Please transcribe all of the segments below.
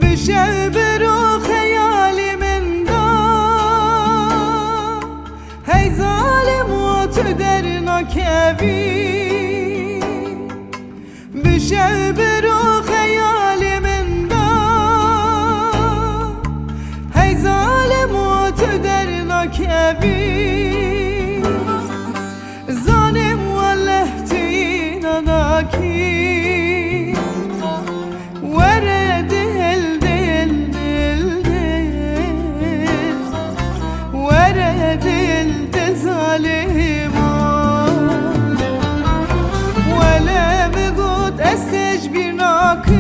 بشه برو خیالی من دا هی ظالم و تو در نکوی بشه برو خیالی من دا هی ظالم و تو در نکوی ظالم والله تین ناکی ورد ورد ظالمان ولا بقود استجبر ناكر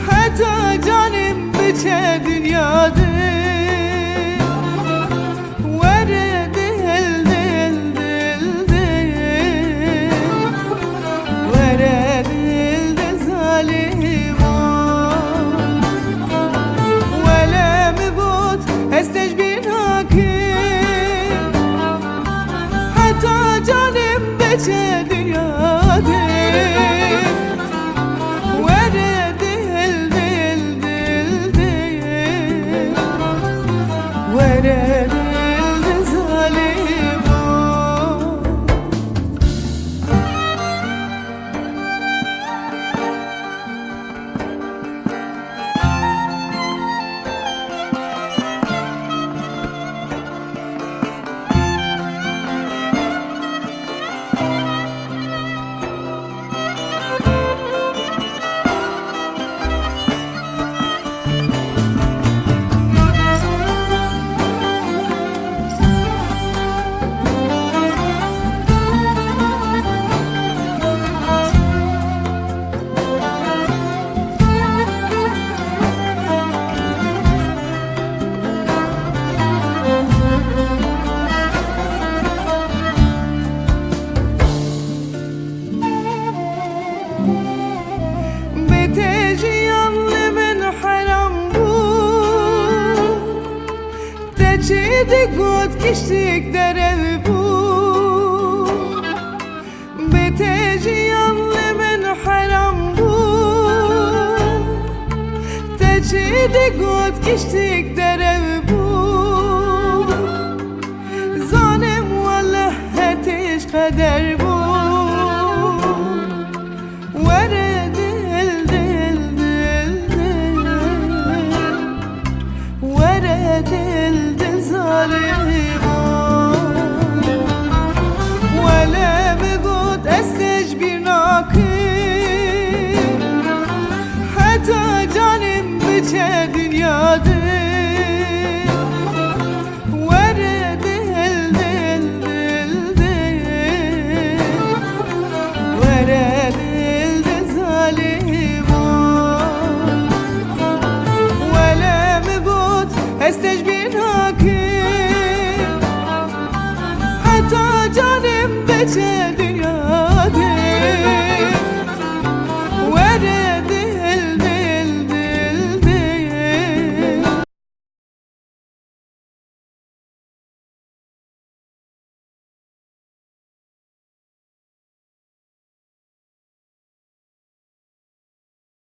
حتى جانم بچه دنياده ورد ورد ظالمان ولا بقود استجبر ناكر حتى جانم بچه دنياده ورد ورد ظالمان چیدی گود کشتیک در ev bu Beteciyanlı men haram bu Teçidi gud kiştik der ev bu Zalim vallah hetiş kader bu Vered Vered ظالمان ولا بقود استجبر ناكر حتى جانم بچه دنياده ورد ورد ظالمان ولا بقود استجبر ناكر حتى جانم بچه